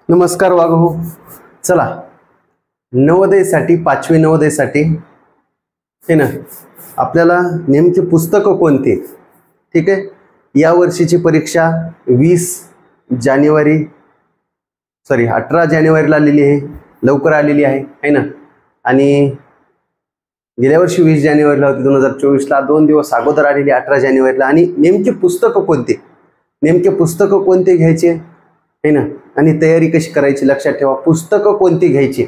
नमस्कार वाघो. चला, नवोदयसाठी 5वी नवोदयसाठी है ना, आपल्याला नेमके पुस्तकं कोणते. ठीक आहे, या वर्षीची परीक्षा 18 जानेवारीला आलेली आहे, लवकर आलेली आहे ना. आणि गेल्या वर्षी 20 जानेवारीला होती, 2024ला 2 दिवस अगोदर आलेली 18 जानेवारीला. आणि नेमके पुस्तकं कोणते घ्यायचे है ना, आणि तयारी कशी करायची लक्षात ठेवा. पुस्तकं कोणती घ्यायची,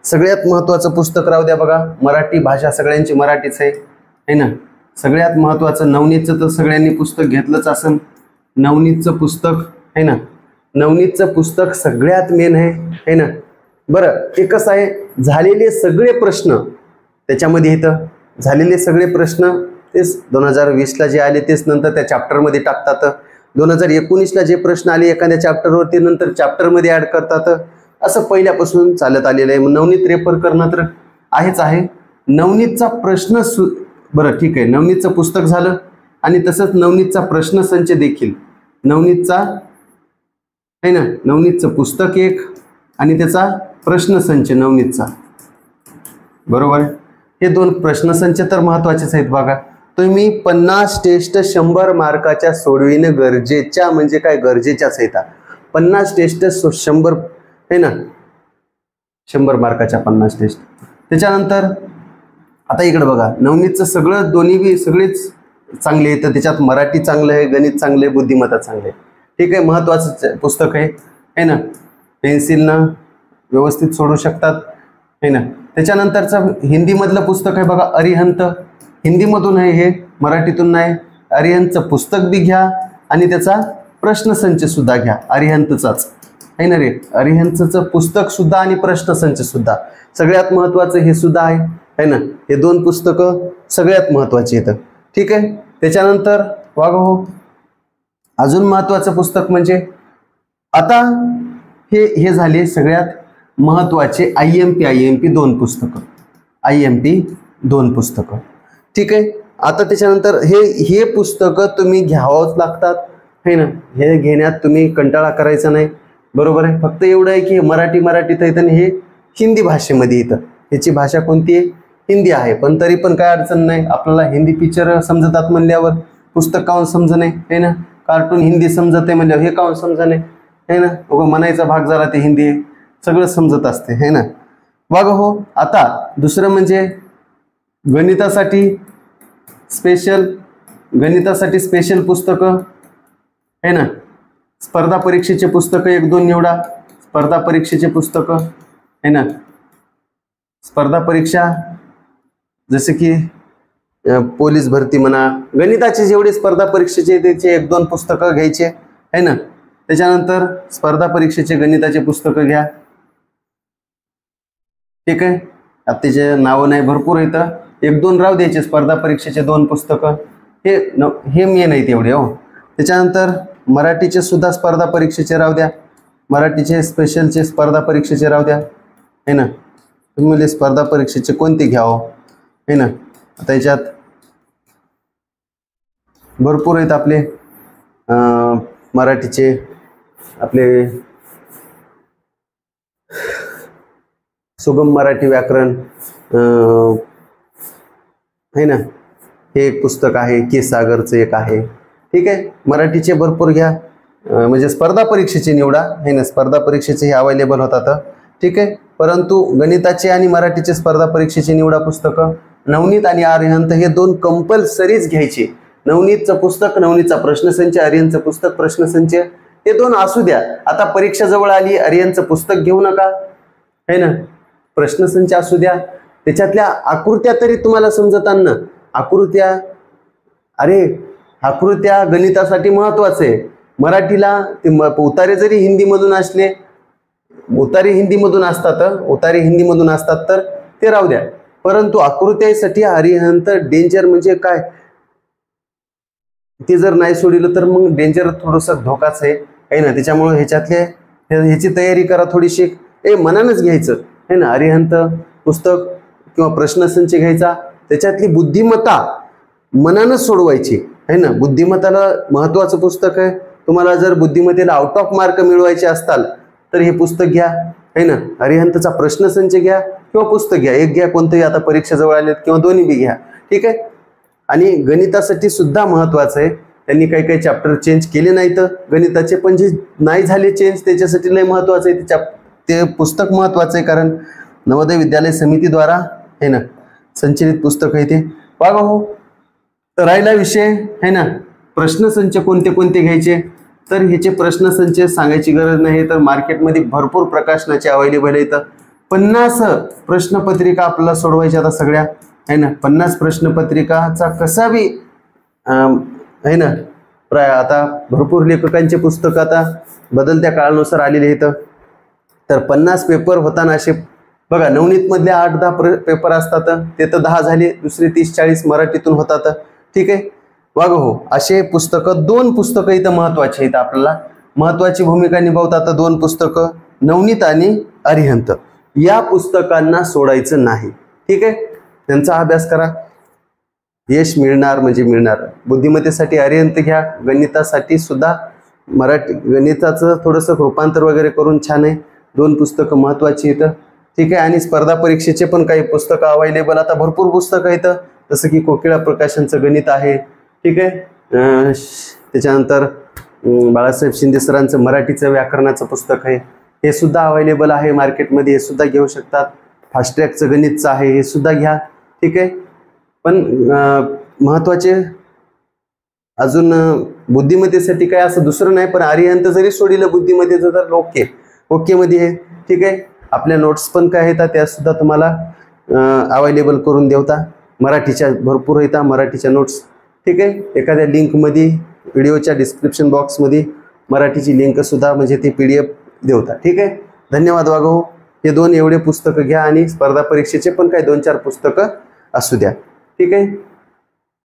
सगळ्यात महत्त्वाचं पुस्तक राहू द्या बघा, मराठी भाषा सगळ्यांची मराठीच आहे ना. सगळ्यात महत्त्वाचं नवनीतचं तर सगळ्यांनी पुस्तक घेतलंच असेल. नवनीतचं पुस्तक आहे ना, नवनीतचं पुस्तक सगळ्यात मेन आहे ना. बरं, ते कसं आहे, झालेले सगळे प्रश्न त्याच्यामध्ये येतं. झालेले सगळे प्रश्न तेच 2020ला जे आले तेच नंतर त्या चॅप्टरमध्ये टाकतात. 2019ला जे प्रश्न आले एखाद्या चॅप्टरवरती नंतर चॅप्टरमध्ये ॲड करतात. असं पहिल्यापासून चालत आलेलं आहे. नवनीत रेफर करणं तर आहेच आहे. नवनीतचा प्रश्न बरं ठीक आहे, नवनीतचं पुस्तक झालं आणि तसंच नवनीतचा प्रश्नसंच देखील. नवनीतचा आहे ना, नवनीतचं पुस्तक एक आणि त्याचा प्रश्नसंच नवनीतचा, बरोबर. हे 2 प्रश्नसंच तर महत्त्वाचेच आहेत बघा. तुम्ही 50 टेस्ट 100 मार्काच्या सोडविणं गरजेच्या, म्हणजे काय गरजेच्याच आहेत. 50 टेस्ट 100 आहे ना, 100 मार्काच्या 50 टेस्ट. त्याच्यानंतर आता इकडे बघा, नवनीतचं सगळं दोन्ही सगळेच चांगले आहेत. त्याच्यात मराठी चांगलं आहे, गणित चांगलं आहे, बुद्धिमत्ता चांगलं आहे. ठीक आहे, महत्त्वाचं पुस्तक आहे ना. पेन्सिलनं व्यवस्थित सोडू शकतात आहे ना. त्याच्यानंतरचं हिंदीमधलं पुस्तक आहे बघा, अरिहंत. हिंदीमधून आहे हे, मराठीतून नाही. अरिहंतचं पुस्तक बी घ्या आणि त्याचा प्रश्नसंच सुद्धा घ्या, अरिहंतचाच आहे ना रे. अरिहंतचं पुस्तक सुद्धा आणि प्रश्नसंच सुद्धा सगळ्यात महत्त्वाचं हे सुद्धा आहे ना. हे 2 पुस्तकं सगळ्यात महत्त्वाची आहेत. ठीक आहे. त्याच्यानंतर वाघो, अजून महत्त्वाचं पुस्तक म्हणजे आता हे झाले सगळ्यात महत्त्वाचे IMP 2 पुस्तकं. IMP 2 पुस्तकं. ठीक आहे. आता त्याच्यानंतर हे पुस्तकं तुम्ही घ्यावंच लागतात है ना. हे घेण्यात तुम्ही कंटाळा करायचा नाही, बरोबर आहे. फक्त एवढं आहे की मराठीत येतं आणि हे हिंदी भाषेमध्ये येतं. ह्याची भाषा कोणती आहे, हिंदी आहे. पण तरी पण काय अडचण नाही, आपल्याला हिंदी पिक्चर समजतात म्हणल्यावर पुस्तक काहून समज नाही आहे ना. कार्टून हिंदी समजत आहे म्हणल्यावर हे काहून समज नाही आहे ना. बघा, म्हणायचा भाग जरा ते हिंदी आहे, सगळं समजत असते है ना. बघा हो, आता दुसरं म्हणजे गणितासाठी स्पेशल पुस्तकं है ना. स्पर्धा परीक्षेचे पुस्तकं 1-2 निवडा. स्पर्धा परीक्षेचे पुस्तकं है ना. स्पर्धा परीक्षा जसे की पोलीस भरती म्हणा, गणिताचे जेवढे स्पर्धा परीक्षेचे त्याचे 1-2 पुस्तकं घ्यायचे है ना. त्याच्यानंतर स्पर्धा परीक्षेचे गणिताचे पुस्तकं घ्या. ठीक आहे. आता त्याचे नावं नाही, भरपूर येतं. 1-2 राव द्यायचे. स्पर्धा परीक्षेचे 2 पुस्तकं हे मेन आहेत एवढे हो. त्याच्यानंतर मराठीचे सुद्धा स्पर्धा परीक्षेचे राहू द्या. मराठीचे स्पेशलचे स्पर्धा परीक्षेचे राहू द्या है ना. तुम्ही स्पर्धा परीक्षेचे कोणते घ्यावं है ना. आता याच्यात भरपूर आहेत आपले मराठीचे. आपले सुगम मराठी व्याकरण है ना, हे एक पुस्तक आहे. के सागरचं एक आहे. ठीक आहे. मराठीचे भरपूर घ्या, म्हणजे स्पर्धा परीक्षेचे निवडा है ना. स्पर्धा परीक्षेचे हे अवेलेबल होतात. ठीक आहे. परंतु गणिताचे आणि मराठीचे स्पर्धा परीक्षेचे निवडा पुस्तकं. नवनीत आणि अरिहंत हे 2 कंपल्सरीच घ्यायचे. नवनीतचं पुस्तक, नवनीतचा प्रश्नसंच, अरिहंतचं पुस्तक, प्रश्नसंच हे 2 असू द्या. आता परीक्षा जवळ आली, अरिहंतचं पुस्तक घेऊ नका है ना. प्रश्नसंच असू द्या. त्याच्यातल्या आकृत्या तरी तुम्हाला समजताना, आकृत्या गणितासाठी महत्त्वाचं आहे. मराठीला ते उतारे जरी हिंदीमधून असले, उतारे हिंदीमधून असतात तर ते राहू द्या. परंतु आकृत्यासाठी अरिहंत डेंजर, म्हणजे काय ते जर नाही सोडलं तर मग डेंजर, थोडंसं धोकाच आहे ना. त्याच्यामुळे ह्याची तयारी करा थोडीशी. मनानच घ्यायचं है ना. अरिहंत पुस्तक किंवा प्रश्नसंच घ्यायचा. त्याच्यातली बुद्धिमत्ता मनानच सोडवायची है ना. बुद्धिमत्ताला महत्त्वाचं पुस्तक आहे. तुम्हाला जर बुद्धिमत्तेला आउट ऑफ मार्क मिळवायचे असताल तर हे पुस्तक घ्या, है ना. अरिहंतचा प्रश्नसंच घ्या किंवा पुस्तक घ्या, एक घ्या कोणतंही, आता परीक्षा जवळ आलेत, किंवा दोन्ही बी घ्या, ठीक आहे. आणि गणितासाठी सुद्धा महत्वाचं आहे, त्यांनी काही काही चॅप्टर चेंज केले नाहीत गणिताचे, पण जे नाही झाले चेंज त्याच्यासाठी लय महत्वाचं आहे ते पुस्तक महत्वाचं आहे, कारण नवोदय विद्यालय समितीद्वारा आहे ना संचलित पुस्तक आहे ते. बघा हो, राहिला विषय आहे ना प्रश्नसंच कोणते कोणते घ्यायचे. तर ह्याचे प्रश्नसंच सांगायची गरज नाही, तर मार्केटमध्ये भरपूर प्रकाशनाचे अवेलेबल आहेत. 50 प्रश्नपत्रिका आपल्याला सोडवायच्या आता सगळ्या, आहे ना. 50 प्रश्नपत्रिकाचा कसा बी आहे ना आता भरपूर लेखकांचे पुस्तक आता बदलत्या काळानुसार आलेले आहेत. तर 50 पेपर होताना असे बघा, नवनीत मधले 8-10 पेपर असतात, ते तर 10 झाले, दुसरे 30-40 मराठीतून होतात, ठीक आहे. बघा हो, असे पुस्तकं 2 पुस्तकं इथं महत्वाचे आहेत, आपल्याला महत्वाची भूमिका निभावतात 2 पुस्तकं, नवनीत आणि अरिहंत. या पुस्तकांना सोडायचं नाही, ठीक आहे. त्यांचा अभ्यास करा, यश मिळणार म्हणजे मिळणार. बुद्धिमत्तेसाठी अरिहंत घ्या, गणितासाठी सुद्धा मराठी गणिताचं थोडंसं रूपांतर वगैरे करून छान आहे. 2 पुस्तकं महत्वाची आहेत, ठीक आहे. आणि स्पर्धा परीक्षेचे पण काही पुस्तकं अवेलेबल, आता भरपूर पुस्तकं आहेत, जसं की कोकिळा प्रकाशनचं गणित आहे, ठीक आहे. त्याच्यानंतर बाळासाहेब शिंदे सरांचं मराठीचं व्याकरणाचं पुस्तक आहे, हे सुद्धा अवेलेबल आहे मार्केटमध्ये, हे सुद्धा घेऊ शकतात. फास्ट ट्रॅकचं गणितचं आहे, हे सुद्धा घ्या, ठीक आहे. पण महत्वाचे अजून बुद्धिमत्तेसाठी काय असं दुसरं नाही, पण अरिहंत जरी सोडिलं बुद्धिमत्तेचं तर ओके मध्ये आहे, ठीक आहे. आपल्या नोट्स पण काय आहेत त्या सुद्धा तुम्हाला अवेलेबल करून देवता, मराठीच्या भरपूर येतात मराठीच्या नोट्स, ठीक आहे. एखाद्या लिंकमध्ये व्हिडिओच्या डिस्क्रिप्शन बॉक्समध्ये मराठीची लिंक सुद्धा म्हणजे ती PDF देवता, ठीक आहे. धन्यवाद वागो. हे 2 एवढे पुस्तकं घ्या आणि स्पर्धा परीक्षेचे पण काही 2-4 पुस्तकं असू द्या, ठीक आहे.